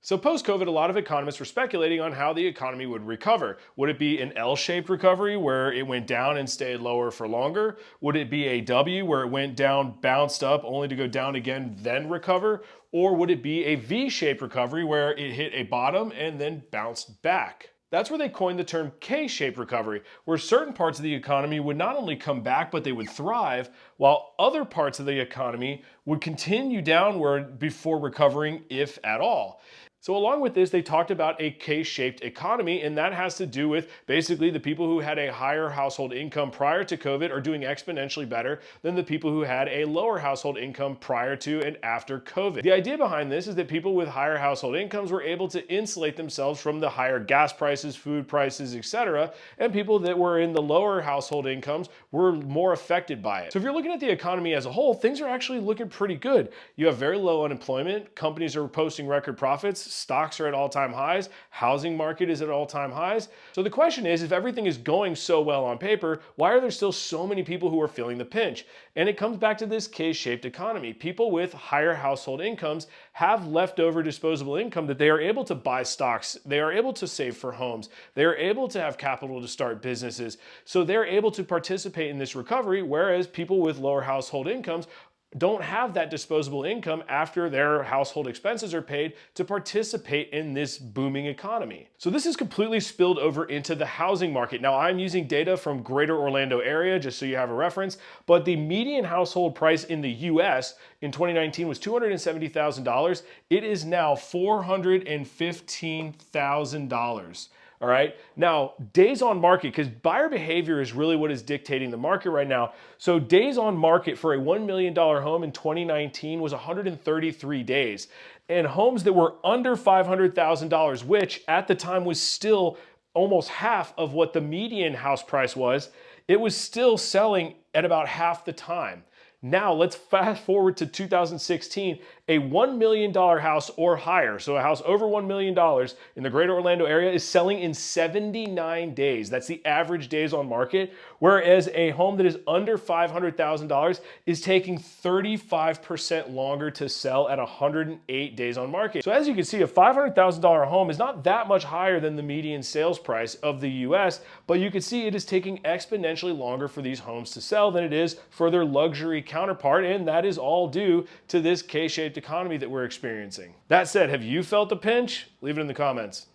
So post-COVID, a lot of economists were speculating on how the economy would recover. Would it be an L-shaped recovery where it went down and stayed lower for longer? Would it be a W where it went down, bounced up, only to go down again, then recover? Or would it be a V-shaped recovery where it hit a bottom and then bounced back? That's where they coined the term K-shaped recovery, where certain parts of the economy would not only come back, but they would thrive, while other parts of the economy would continue downward before recovering, if at all. So along with this, they talked about a K-shaped economy, and that has to do with basically the people who had a higher household income prior to COVID are doing exponentially better than the people who had a lower household income prior to and after COVID. The idea behind this is that people with higher household incomes were able to insulate themselves from the higher gas prices, food prices, etc., and people that were in the lower household incomes were more affected by it. So if you're looking at the economy as a whole, things are actually looking pretty good. You have very low unemployment, companies are posting record profits, stocks are at all-time highs, housing market is at all-time highs. So the question is, if everything is going so well on paper, why are there still so many people who are feeling the pinch? And it comes back to this K-shaped economy. People with higher household incomes have leftover disposable income that they are able to buy stocks, they are able to save for homes, they are able to have capital to start businesses. So they're able to participate in this recovery, whereas people with lower household incomes don't have that disposable income after their household expenses are paid to participate in this booming economy. So this is completely spilled over into the housing market. Now I'm using data from Greater Orlando area just so you have a reference, but the median household price in the US in 2019 was $270,000. It is now $415,000. All right. Now, days on market, because buyer behavior is really what is dictating the market right now. So days on market for a $1 million home in 2019 was 133 days. And homes that were under $500,000, which at the time was still almost half of what the median house price was, it was still selling at about half the time. Now let's fast forward to 2016, a $1 million house or higher, so a house over $1 million in the greater Orlando area is selling in 79 days. That's the average days on market, whereas a home that is under $500,000 is taking 35% longer to sell at 108 days on market. So as you can see, a $500,000 home is not that much higher than the median sales price of the US, but you can see it is taking exponentially longer for these homes to sell than it is for their luxury counterpart, and that is all due to this K-shaped economy that we're experiencing. That said, have you felt the pinch? Leave it in the comments.